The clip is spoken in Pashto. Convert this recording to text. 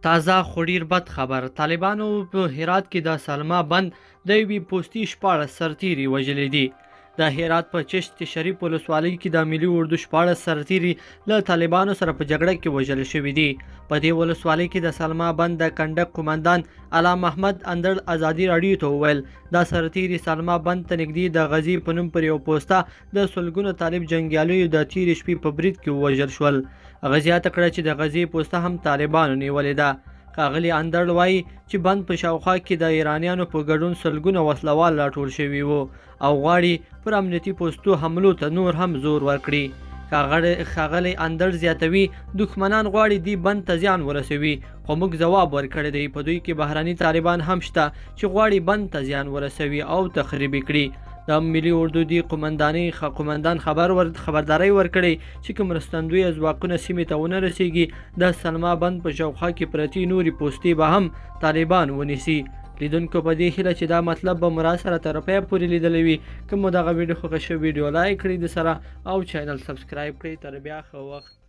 تازه خو ډیر بد خبر طالبانو په هرات کې د سلما بند د یوې پوستي 14 سرتیري وژلي دي. د هرات په چشت شریف ولسوالۍ کې د ملي اردو 14 سرتیري له طالبانو سره په جګړه کې وژل شوي دي. په دې ولسوالۍ کې د سلما بند د کنډک قومندان علام محمد اندړ ازادي راډیو ته وویل دا سرتیري سلما بند ته نږدې د غزي په نوم پر یو پوسته د سلګونو طالب جنګیالیو د تیرې شپې په برید کې ووژل شول. هغه زیاته کړه چې د غزې پوسته هم طالبانو نیولې ده. ښاغلي اندړ وایي چې بند په شاوخوا کې د ایرانیانو په ګډون سلګونه وسلوال راټول شوي وو او غواړي پر امنیتي پوستو حملو ته نور هم زور ورکړي. ښاغلی اندړ زیاتوي دښمنان غواړي دې بند ته زیان ورسوي خو موږ ځواب ورکړی دی. په دوی کې بهرني طالبان هم شته چې غواړي بند ته زیان ورسوي او تخریب کړي. د ملي اردو دی قومندان خبرداری ورکړی چې کوم مرستندوی ځواکونه سیمې ته ونه رسیږي د سلما بند په شاوخوا کې پرتې نورې پوستې به هم طالبان ونیسي. لیدونکو په دې هیله چې دا مطلب به مو راسره تر پایه پورې لیدلی وي. که مو دغه ویډیو خوښه شوې ویډیو لایک کړئ د سره او چینل سبسکرایب کړئ. تر بیا ښه وخت.